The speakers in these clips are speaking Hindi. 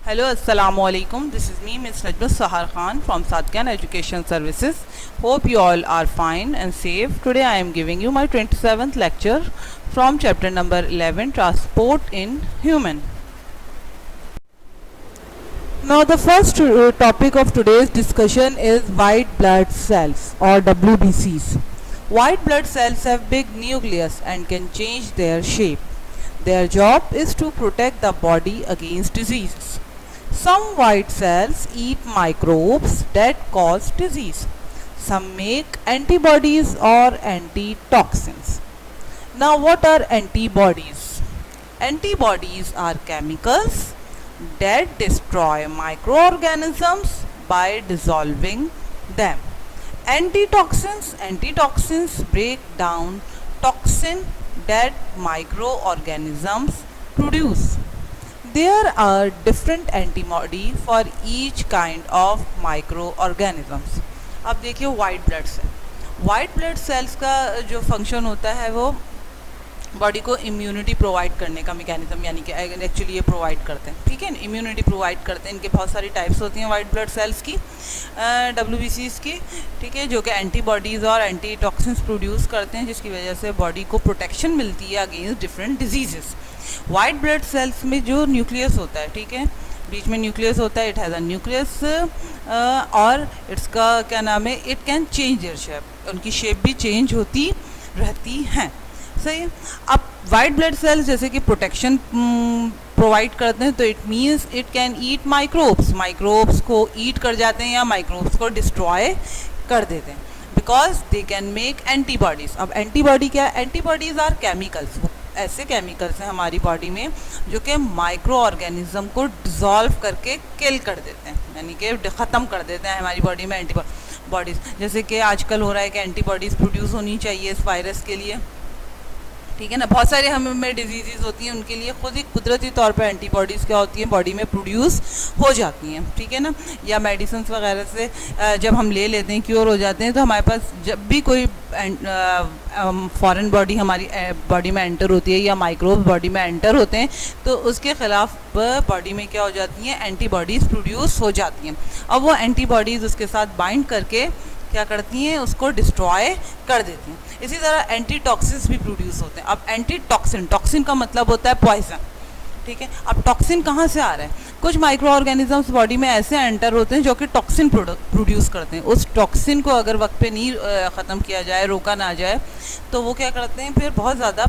Hello, Assalamu alaikum. This is me, Ms. Najma Sahar Khan from Sadkan Education Services. Hope you all are fine and safe. Today I am giving you my 27th lecture from chapter number 11, Transport in Human. Now the first topic of today's discussion is white blood cells or WBCs. White blood cells have big nucleus and can change their shape. Their job is to protect the body against diseases. Some white cells eat microbes that cause disease. Some make antibodies or antitoxins. Now what are antibodies? Antibodies are chemicals that destroy microorganisms by dissolving them. Antitoxins break down toxin that microorganisms produce. There are different antibody for each kind of microorganisms. अब देखिए वाइट ब्लड सेल्स का जो फंक्शन होता है वो बॉडी को इम्यूनिटी प्रोवाइड करने का मैकेनिज्म, यानी कि एक्चुअली ये प्रोवाइड करते हैं, ठीक है, इम्यूनिटी प्रोवाइड करते हैं. इनके बहुत सारी टाइप्स होती हैं वाइट ब्लड सेल्स की, WBCs की, ठीक है, जो कि एंटीबॉडीज़ और एंटीटॉक्सिन्स प्रोड्यूस करते हैं, जिसकी वजह से बॉडी को प्रोटेक्शन मिलती है against different diseases. White blood sales में जो न्यूक्लियस होता है, ठीक है, बीच में न्यूक्लियस होता है, इट हैज़ अ न्यूक्लियस और इसका क्या नाम है, it can change their shape, उनकी शेप भी चेंज होती रहती हैं. सही. अब वाइट ब्लड सेल्स जैसे कि प्रोटेक्शन प्रोवाइड करते हैं, तो it means it can eat microbes को ईट कर जाते हैं या माइक्रोब्स को डिस्ट्रॉय कर देते हैं, because they can make antibodies. अब एंटीबॉडी क्या है? Antibodies are chemicals. ऐसे केमिकल्स हैं हमारी बॉडी में जो कि माइक्रो ऑर्गेनिज्म को डिज़ोल्व करके किल कर देते हैं, यानी कि ख़त्म कर देते हैं हमारी बॉडी में एंटीबॉडीज़. जैसे कि आजकल हो रहा है कि एंटीबॉडीज़ प्रोड्यूस होनी चाहिए इस वायरस के लिए, ठीक है ना. बहुत सारे हमें डिजीज़ होती हैं, उनके लिए खुद ही कुदरती तौर पे एंटीबॉडीज़ क्या होती हैं, बॉडी में प्रोड्यूस हो जाती हैं, ठीक है ना. या मेडिसिन वगैरह से जब हम ले लेते हैं, क्योर हो जाते हैं, तो हमारे पास जब भी कोई फॉरेन बॉडी हमारी बॉडी में एंटर होती है या माइक्रोब्स बॉडी में एंटर होते हैं, तो उसके ख़िलाफ़ बॉडी में क्या हो जाती हैं, एंटीबॉडीज़ प्रोड्यूस हो जाती हैं. अब वो एंटीबॉडीज़ उसके साथ बाइंड करके क्या करती हैं, उसको डिस्ट्रॉय कर देती हैं. इसी तरह एंटीटॉक्सिन्स भी प्रोड्यूस होते हैं. अब टॉक्सिन का मतलब होता है पॉइजन, ठीक है. अब टॉक्सिन कहाँ से आ रहा है? कुछ माइक्रो ऑर्गेनिजम्स बॉडी में ऐसे एंटर होते हैं जो कि टॉक्सिन प्रोड्यूस करते हैं. उस टॉक्सिन को अगर वक्त पे नहीं ख़त्म किया जाए, रोका ना जाए, तो वो क्या करते हैं, फिर बहुत ज़्यादा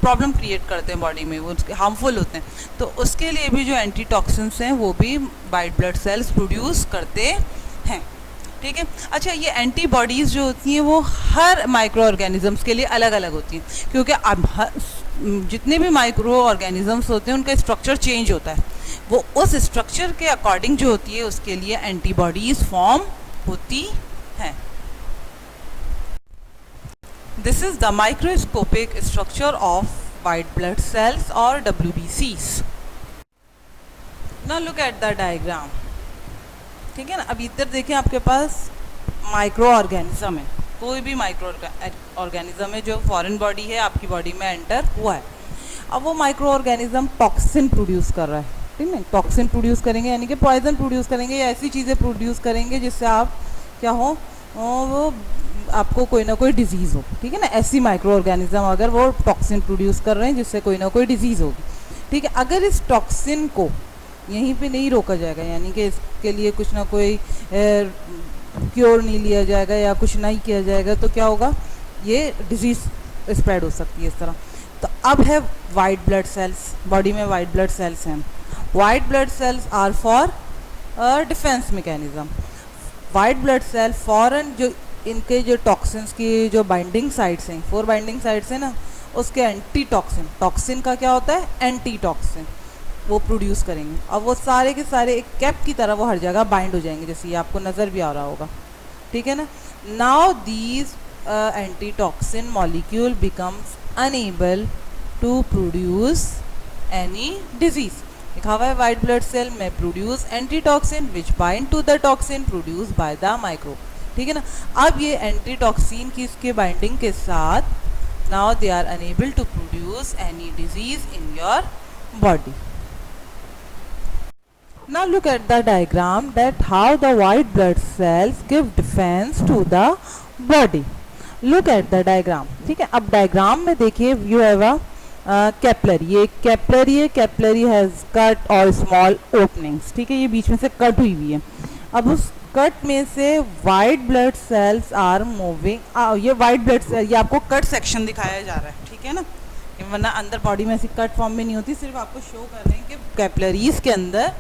प्रॉब्लम क्रिएट करते हैं बॉडी में, वो हार्मफुल होते हैं. तो उसके लिए भी जो एंटीटॉक्सिन्स हैं वो भी वाइट ब्लड सेल्स प्रोड्यूस करते हैं, ठीक है. अच्छा, ये एंटीबॉडीज़ जो होती हैं वो हर माइक्रो ऑर्गेनिजम्स के लिए अलग अलग होती हैं, क्योंकि अब जितने भी माइक्रो ऑर्गेनिजम्स होते हैं उनका स्ट्रक्चर चेंज होता है. वो उस स्ट्रक्चर के अकॉर्डिंग जो होती है उसके लिए एंटीबॉडीज़ फॉर्म होती हैं. This is the microscopic structure of white blood sales और WBCs. Now look at the diagram, ठीक है ना. अब इधर देखें, आपके पास माइक्रो ऑर्गेनिज्म है, कोई भी माइक्रो ऑर्गेनिज्म है जो फॉरेन बॉडी है आपकी बॉडी में एंटर हुआ है. अब वो माइक्रो ऑर्गेनिज्म टॉक्सिन प्रोड्यूस कर रहा है, ठीक है. टॉक्सिन प्रोड्यूस करेंगे यानी कि पॉइजन प्रोड्यूस करेंगे या ऐसी चीज़ें प्रोड्यूस करेंगे जिससे आप क्या हो, वो आपको कोई ना कोई डिजीज़ हो, ठीक है ना. ऐसी माइक्रो ऑर्गेनिज्म अगर वो टॉक्सिन प्रोड्यूस कर रहे हैं जिससे कोई ना कोई डिजीज़ होगी, ठीक है. अगर इस टॉक्सिन को यहीं पे नहीं रोका जाएगा, यानी कि इसके लिए कुछ ना कोई क्योर नहीं लिया जाएगा या कुछ नहीं किया जाएगा, तो क्या होगा, ये डिजीज़ स्प्रेड हो सकती है इस तरह. तो अब है वाइट ब्लड सेल्स, बॉडी में वाइट ब्लड सेल्स हैं. White blood cells are for defence mechanism. White blood cell foreign जो इनके जो टॉक्सिन्स की जो बाइंडिंग साइट्स हैं, 4 बाइंडिंग साइट्स हैं ना, उसके टॉक्सिन का क्या होता है, एंटीटॉक्सिन वो प्रोड्यूस करेंगे. अब वो सारे के सारे एक कैप की तरह वो हर जगह बाइंड हो जाएंगे, जैसे ये आपको नज़र भी आ रहा होगा, ठीक है ना. Now these antitoxin molecule becomes unable to produce any disease. लिखा हुआ है वाइट ब्लड सेल में produce antitoxin which bind to the toxin produce by the microbe, ठीक है ना. अब ये एंटीटॉक्सिन की इसके बाइंडिंग के साथ now they are unable to produce any disease in your body. Now look at the diagram that how the white blood cells give defense to the body. Look at the diagram. ठीक है, अब डायग्राम में देखिए you have a कैपलरी, ये कैपलरी है, कैपलरी हैज कट और स्मॉल ओपनिंग्स. ठीक है, ये बीच में से कट हुई हुई है. अब उस कट में से white blood cells are moving. ये वाइट ब्लड सेल, ये आपको कट सेक्शन दिखाया जा रहा है. ठीक है ना, वरना अंदर बॉडी में ऐसी कट फॉर्म में नहीं होती, सिर्फ आपको शो कर रहे हैं कि कैपलरीज के अंदर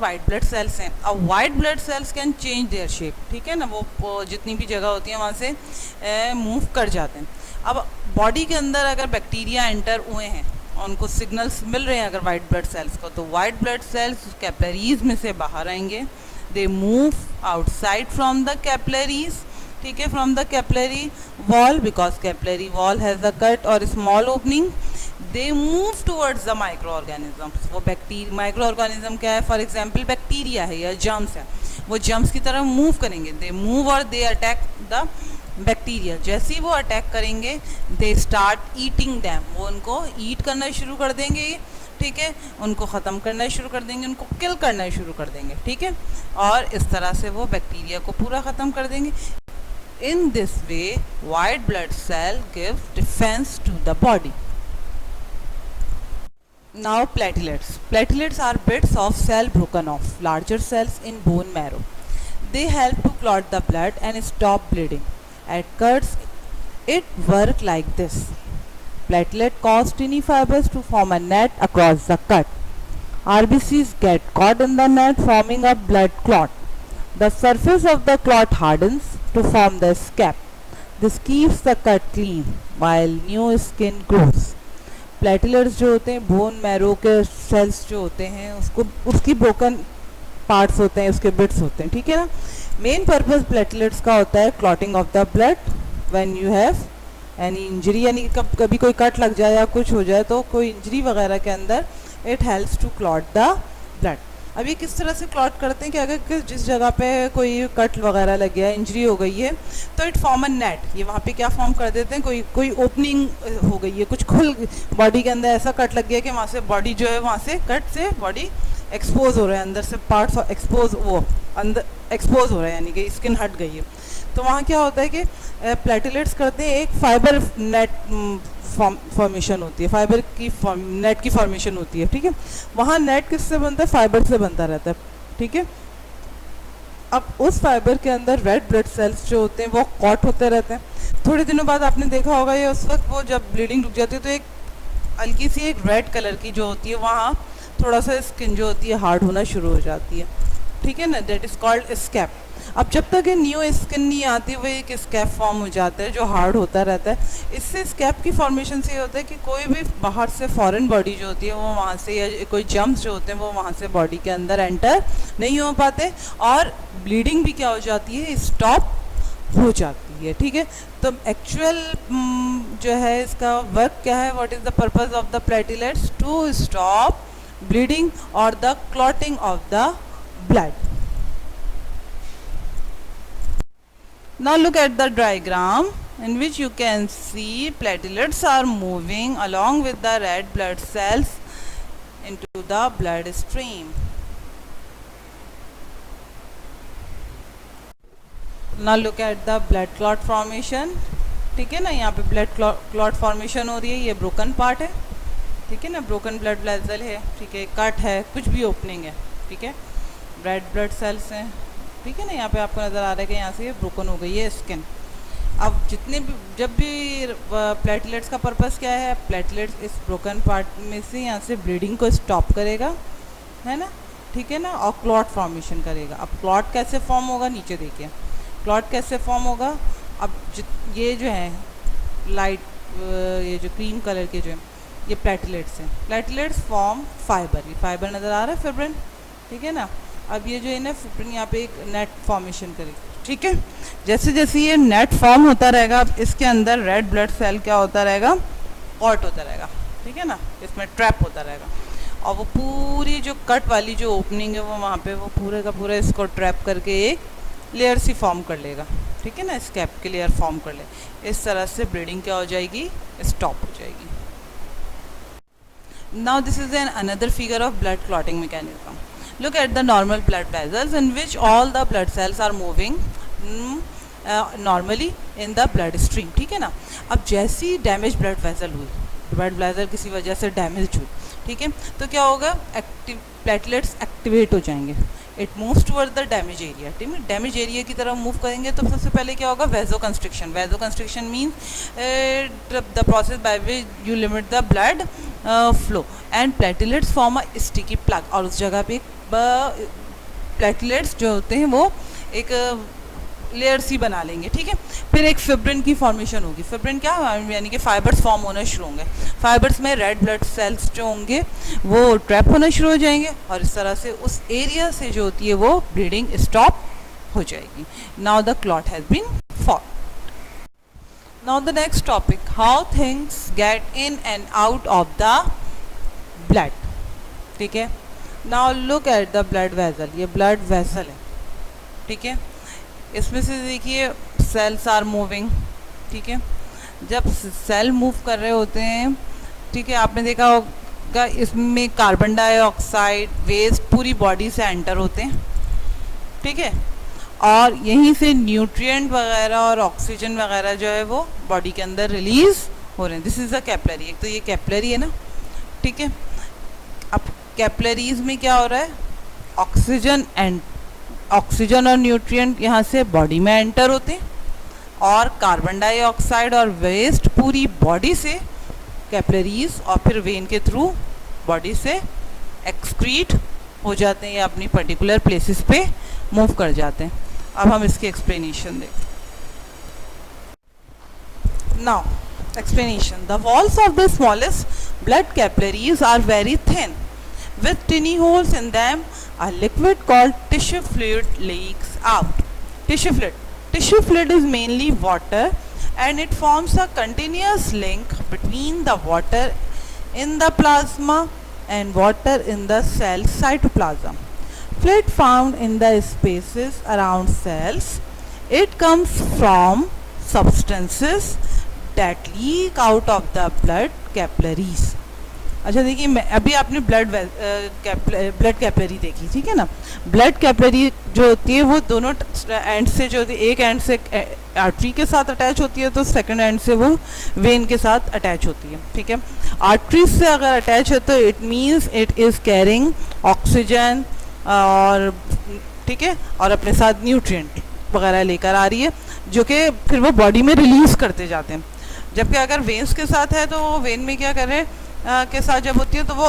वाइट ब्लड सेल्स हैं. अब white blood cells can change their shape. ठीक है ना, वो जितनी भी जगह होती है वहाँ से मूव कर जाते हैं. अब बॉडी के अंदर अगर बैक्टीरिया एंटर हुए हैं, उनको सिग्नल्स मिल रहे हैं अगर वाइट ब्लड सेल्स को, तो वाइट ब्लड सेल्स कैपलरीज में से बाहर आएंगे. They move outside from the capillaries. ठीक है, from the capillary wall, because capillary wall has a cut और small opening. They move towards the micro organisms. वो माइक्रो ऑर्गेनिज्म क्या है? फॉर एग्जाम्पल बैक्टीरिया है या जर्म्स है, वो जर्म्स की तरफ मूव करेंगे. दे मूव और दे अटैक द बैक्टीरिया. जैसे ही वो अटैक करेंगे, दे स्टार्ट ईटिंग दैम. वो उनको ईट करना शुरू कर देंगे. ठीक है, उनको ख़त्म करना शुरू कर देंगे, उनको किल करना शुरू कर देंगे. ठीक है, और इस तरह से वो बैक्टीरिया को पूरा ख़त्म कर देंगे. In this way, white blood cell gives defense to the body. Now platelets. Platelets are bits of cell broken off larger cells in bone marrow. They help to clot the blood and stop bleeding. At cuts, it works like this. Platelet cause tiny fibers to form a net across the cut. RBCs get caught in the net, forming a blood clot. The surface of the clot hardens to form the scab. This keeps the cut clean while new skin grows. Platelets जो होते हैं, बोन मैरो के सेल्स जो होते हैं, उसकी ब्रोकन पार्ट्स होते हैं, उसके बिट्स होते हैं. ठीक है ना. मेन पर्पस प्लेटलेट्स का होता है clotting of the blood when you have any injury, यानी कभी कोई कट लग जाए या कुछ हो जाए तो कोई इंजरी वगैरह के अंदर it helps to clot the blood. अब ये किस तरह से क्लॉट करते हैं कि अगर जिस जगह पे कोई कट वगैरह लग गया, इंजरी हो गई है, तो इट फॉर्म अ नेट. ये वहाँ पे क्या फॉर्म कर देते हैं, कोई ओपनिंग हो गई है, कुछ खुल बॉडी के अंदर ऐसा कट लग गया कि वहाँ से बॉडी जो है, वहाँ से कट से बॉडी एक्सपोज हो रहा है, अंदर से पार्ट्स एक्सपोज, वो अंदर एक्सपोज हो रहा है, यानी कि स्किन हट गई है. तो वहाँ क्या होता है कि प्लेटलेट्स करते हैं, एक फाइबर नेट फॉर्मेशन होती है, फाइबर की नेट की फॉर्मेशन होती है. ठीक है, वहाँ नेट किससे बनता है? फाइबर से बनता रहता है. ठीक है, अब उस फाइबर के अंदर रेड ब्लड सेल्स जो होते हैं वो कॉट होते रहते हैं. थोड़े दिनों बाद आपने देखा होगा, ये उस वक्त वो जब ब्लीडिंग रुक जाती है तो एक हल्की सी एक रेड कलर की जो होती है, वहाँ थोड़ा सा स्किन जो होती है हार्ड होना शुरू हो जाती है. ठीक है ना, दैट इज़ कॉल्ड स्कैब. अब जब तक ये न्यू स्किन नहीं आती, वो एक स्कैब फॉर्म हो जाता है जो हार्ड होता रहता है. इससे स्कैब की फॉर्मेशन से ये होता है कि कोई भी बाहर से फॉरेन बॉडी जो होती है वो वहाँ से, या कोई जम्स जो होते हैं वो वहाँ से बॉडी के अंदर एंटर नहीं हो पाते, और ब्लीडिंग भी क्या हो जाती है, स्टॉप हो जाती है. ठीक है, तो एक्चुअल जो है इसका वर्क क्या है, what is the purpose of the platelets? To stop bleeding or the clotting of the blood. Now look at the diagram in which you can see platelets are moving along with the red blood cells into the blood stream. Now look at the blood clot formation. ठीक है ना, यहाँ पे ब्लड क्लॉट फॉर्मेशन हो रही है, ये ब्रोकन पार्ट है. ठीक है ना, ब्रोकन ब्लड वेसल है. ठीक है, कट है, कुछ भी ओपनिंग है. ठीक है, रेड ब्लड सेल्स हैं. ठीक है ना, यहाँ पे आपको नज़र आ रहा है कि यहाँ से ब्रोकन हो गई है स्किन. अब जब भी प्लेटलेट्स का पर्पस क्या है, प्लेटलेट्स इस ब्रोकन पार्ट में से यहाँ से ब्लीडिंग को स्टॉप करेगा, है ना. ठीक है ना, और क्लॉट फॉर्मेशन करेगा. अब क्लॉट कैसे फॉर्म होगा, नीचे देखिए क्लॉट कैसे फॉर्म होगा. अब ये जो है लाइट, ये जो क्रीम कलर के जो है, ये प्लेटलेट्स हैं. प्लेटलेट्स फॉर्म फाइबर, ये फाइबर नज़र आ रहा है, फिब्रिन. ठीक है ना, अब ये जो है ना फिब्रिन यहाँ पे एक नेट फॉर्मेशन करेगी. ठीक है, जैसे जैसे ये नेट फॉर्म होता रहेगा, अब इसके अंदर रेड ब्लड सेल क्या होता रहेगा, कॉट होता रहेगा. ठीक है ना, इसमें ट्रैप होता रहेगा, और वो पूरी जो कट वाली जो ओपनिंग है वो वहाँ पे वो पूरे का पूरा इसको ट्रैप करके एक लेयर सी फॉर्म कर लेगा. ठीक है ना, स्कैब की लेयर फॉर्म कर ले. इस तरह से ब्लीडिंग क्या हो जाएगी, स्टॉप हो जाएगी. Now this is another figure of blood clotting mechanism. Look at the normal blood vessels in which all the blood cells are moving normally in the blood stream, ठीक है ना। अब जैसी डैमेज ब्लड वेसल हुई, ब्लड वेसल किसी वजह से डैमेज हुई, ठीक है, तो क्या होगा, एक्टिव प्लेटलेट्स एक्टिवेट हो जाएंगे, it moves toward the damage area, ठीक है। डैमेज एरिया की तरफ मूव करेंगे तो सबसे पहले क्या होगा, vasoconstriction. Vasoconstriction means the process by which you limit the blood flow and platelets form a sticky plug, और उस जगह पे प्लेटलेट्स जो होते हैं वो एक लेयर सी बना लेंगे, ठीक है। फिर एक फिब्रिन की फॉर्मेशन होगी। फिब्रिन क्या, यानी कि फाइबर्स फॉर्म होना शुरू होंगे। फाइबर्स में रेड ब्लड सेल्स जो होंगे वो ट्रैप होना शुरू हो जाएंगे और इस तरह से उस एरिया से जो होती है वो ब्लीडिंग स्टॉप हो जाएगी। Now the clot has been formed. Now the next topic, how things get in and out of the blood, ठीक है। Now look at the blood vessel, ये ब्लड वेसल है, ठीक है। इसमें से देखिए सेल्स आर मूविंग, ठीक है। जब सेल मूव कर रहे होते हैं, ठीक है, आपने देखा होगा इसमें कार्बन डाइऑक्साइड वेस्ट पूरी बॉडी से एंटर होते हैं, ठीक है, और यहीं से न्यूट्रिएंट वगैरह और ऑक्सीजन वगैरह जो है वो बॉडी के अंदर रिलीज हो रहे हैं। This is a capillary. एक तो ये कैपिलरी है ना, ठीक है। अब कैपिलरीज में क्या हो रहा है, ऑक्सीजन और न्यूट्रिएंट यहाँ से बॉडी में एंटर होते हैं और कार्बन डाइऑक्साइड और वेस्ट पूरी बॉडी से कैपिलरीज और फिर वेन के थ्रू बॉडी से एक्सक्रीट हो जाते हैं या अपनी पर्टिकुलर प्लेसेस पे मूव कर जाते हैं। अब हम इसकी एक्सप्लेनेशन देखें। Now explanation, the walls of the smallest blood capillaries are very thin with tiny holes in them. A liquid called tissue fluid leaks out. Tissue fluid is mainly water and it forms a continuous link between the water in the plasma and water in the cell cytoplasm. Fluid found in the spaces around cells. It comes from substances that leak out of the blood capillaries. अच्छा देखिए, मैं अभी आपने ब्लड कैपिलरी देखी, ठीक है ना। ब्लड कैपिलरी जो होती है वो दोनों एंड से जो होती है, एक एंड से आर्टरी के साथ अटैच होती है तो सेकंड एंड से वो वेन के साथ अटैच होती है, ठीक है। आर्टरी से अगर अटैच है तो it means it is carrying oxygen और, ठीक है, और अपने साथ न्यूट्रिएंट वगैरह लेकर आ रही है जो कि फिर वो बॉडी में रिलीज़ करते जाते हैं। जबकि अगर वेन्स के साथ है तो वेन में क्या कर रहे हैं के साथ जब होती है तो वो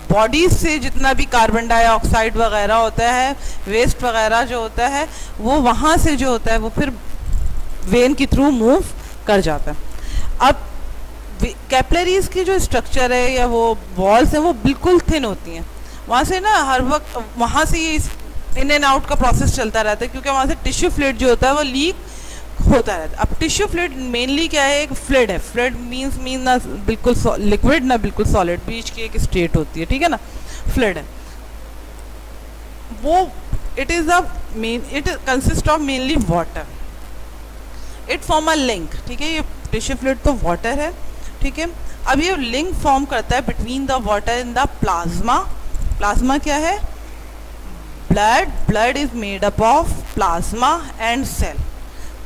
बॉडी से जितना भी कार्बन डाइऑक्साइड वगैरह होता है, वेस्ट वगैरह जो होता है वो वहाँ से जो होता है वो फिर वेन के थ्रू मूव कर जाता है। अब कैपिलरीज की जो स्ट्रक्चर है या वो वॉल्स हैं वो बिल्कुल थिन होती हैं, वहाँ से ना हर वक्त वहाँ से ये इन एंड आउट का प्रोसेस चलता रहता है क्योंकि वहाँ से टिश्यू फ्लूइड जो होता है वो लीक होता रहता है। अब टिश्यू फ्लूइड मेनली क्या है, एक फ्लूइड है। फ्लूइड मीन ना बिल्कुल लिक्विड ना बिल्कुल सॉलिड, बीच की एक स्टेट होती है, ठीक है ना, फ्लूइड है वो। It is a main, it consist of mainly water, it form a link, ठीक है। ये टिश्यू फ्लूइड तो वाटर है, ठीक है। अब ये लिंक फॉर्म करता है between the water in the plasma. Plasma क्या है, blood is made up of plasma and cell.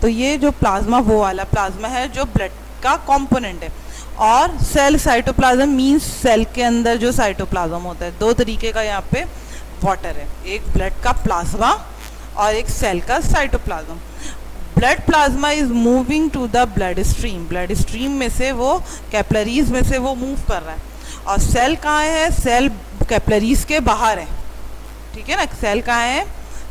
तो ये जो प्लाज्मा वो वाला प्लाज्मा है जो ब्लड का कंपोनेंट है, और सेल साइटोप्लाज्म मींस सेल के अंदर जो साइटोप्लाज्म होता है। दो तरीके का यहाँ पे वाटर है, एक ब्लड का प्लाज्मा और एक सेल का cytoplasm. Blood plasma is moving to the blood stream में से वो कैपिलरीज में से वो मूव कर रहा है, और सेल कहाँ है, सेल कैपिलरीज के बाहर है, ठीक है ना। सेल कहाँ है,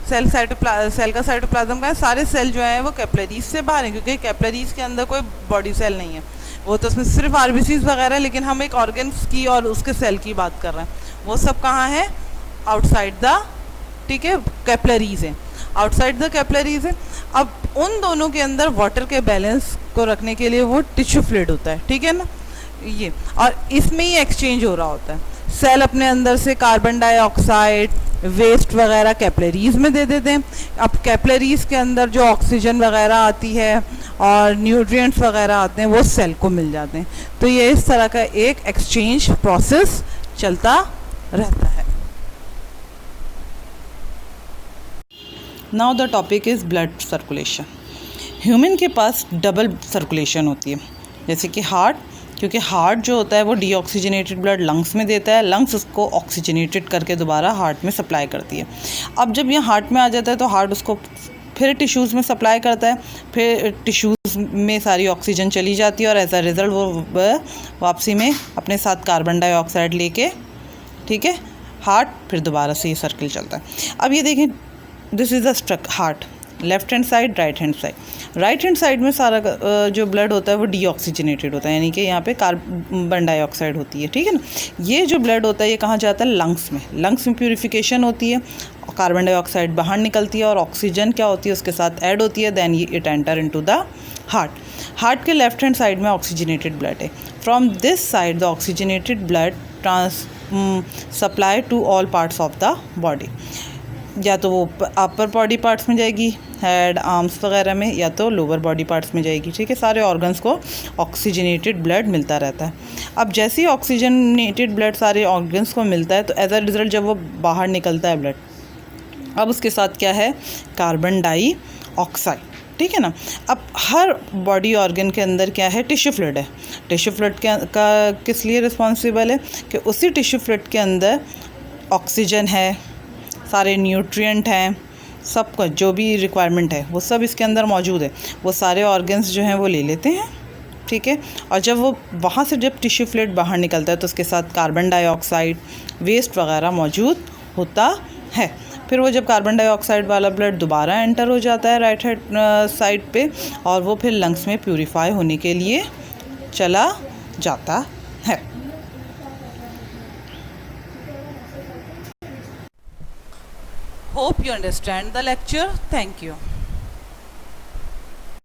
सेल का साइटोप्लाज्म का है, सारे सेल जो है वो कैपिलरीज से बाहर हैं क्योंकि कैपिलरीज के अंदर कोई बॉडी सेल नहीं है, वो तो उसमें सिर्फ आरबीसीज वगैरह, लेकिन हम एक ऑर्गन्स की और उसके सेल की बात कर रहे हैं। वो सब कहाँ है, आउटसाइड द, ठीक है, कैपिलरीज है, आउटसाइड द कैपिलरीज है। अब उन दोनों के अंदर वाटर के बैलेंस को रखने के लिए वो टिश्यू फ्लूइड होता है, ठीक है ना ये, और इसमें ही एक्सचेंज हो रहा होता है। सेल अपने अंदर से कार्बन डाइऑक्साइड वेस्ट वगैरह कैपिलरीज में दे देते हैं। अब कैपिलरीज के अंदर जो ऑक्सीजन वगैरह आती है और न्यूट्रिएंट्स वगैरह आते हैं वो सेल को मिल जाते हैं। तो ये इस तरह का एक एक्सचेंज प्रोसेस चलता रहता है। Now the topic is blood circulation. Human के पास डबल सर्कुलेशन होती है, जैसे कि हार्ट, क्योंकि हार्ट जो होता है वो डीऑक्सीजनेटेड ब्लड लंग्स में देता है, लंग्स उसको ऑक्सीजनेटेड करके दोबारा हार्ट में सप्लाई करती है। अब जब ये हार्ट में आ जाता है तो हार्ट उसको फिर टिश्यूज़ में सप्लाई करता है, फिर टिश्यूज़ में सारी ऑक्सीजन चली जाती है और एज अ रिज़ल्ट वो वापसी में अपने साथ कार्बन डाइऑक्साइड लेके, ठीक है, हार्ट फिर दोबारा से ये सर्कल चलता है। अब ये देखें, this is the heart, left hand side, right hand side. Right hand side में सारा जो ब्लड होता है वो डीऑक्सीजनेटेड होता है, यानी कि यहाँ पे कार्बन डाइऑक्साइड होती है, ठीक है ना। ये जो ब्लड होता है ये कहाँ जाता है? लंग्स में। लंग्स में प्यूरिफिकेशन होती है, कार्बन डाइऑक्साइड बाहर निकलती है और ऑक्सीजन क्या होती है उसके साथ ऐड होती है, then it enter into the heart. Heart के लेफ्ट हैंड साइड में ऑक्सीजनेटेड ब्लड है। From this side the oxygenated blood supply to all parts of the body, या तो वो अपर बॉडी पार्ट्स में जाएगी, हेड, आर्म्स वगैरह में, या तो लोअर बॉडी पार्ट्स में जाएगी, ठीक है। सारे ऑर्गन्स को ऑक्सीजनेटेड ब्लड मिलता रहता है। अब जैसे ही ऑक्सीजनेटेड ब्लड सारे ऑर्गन्स को मिलता है तो एज अ रिज़ल्ट जब वो बाहर निकलता है ब्लड, अब उसके साथ क्या है? कार्बन डाइऑक्साइड, ठीक है ना। अब हर बॉडी ऑर्गन के अंदर क्या है? टिश्यू फ्लूइड है। टिश्यू फ्लूइड का किस लिए रिस्पॉन्सिबल है? कि उसी टिश्यू फ्लूइड के अंदर ऑक्सीजन है, सारे न्यूट्रिएंट हैं, सब कुछ जो भी रिक्वायरमेंट है वो सब इसके अंदर मौजूद है। वो सारे ऑर्गन्स जो हैं वो ले लेते हैं, ठीक है। और जब वो वहाँ से जब टिश्यू फ्लूइड बाहर निकलता है तो उसके साथ कार्बन डाइऑक्साइड, वेस्ट वगैरह मौजूद होता है। फिर वो जब कार्बन डाइऑक्साइड वाला ब्लड दोबारा एंटर हो जाता है राइट हैंड साइड पे, और वो फिर लंग्स में प्यूरिफाई होने के लिए चला जाता है। Hope you understand the lecture. Thank you.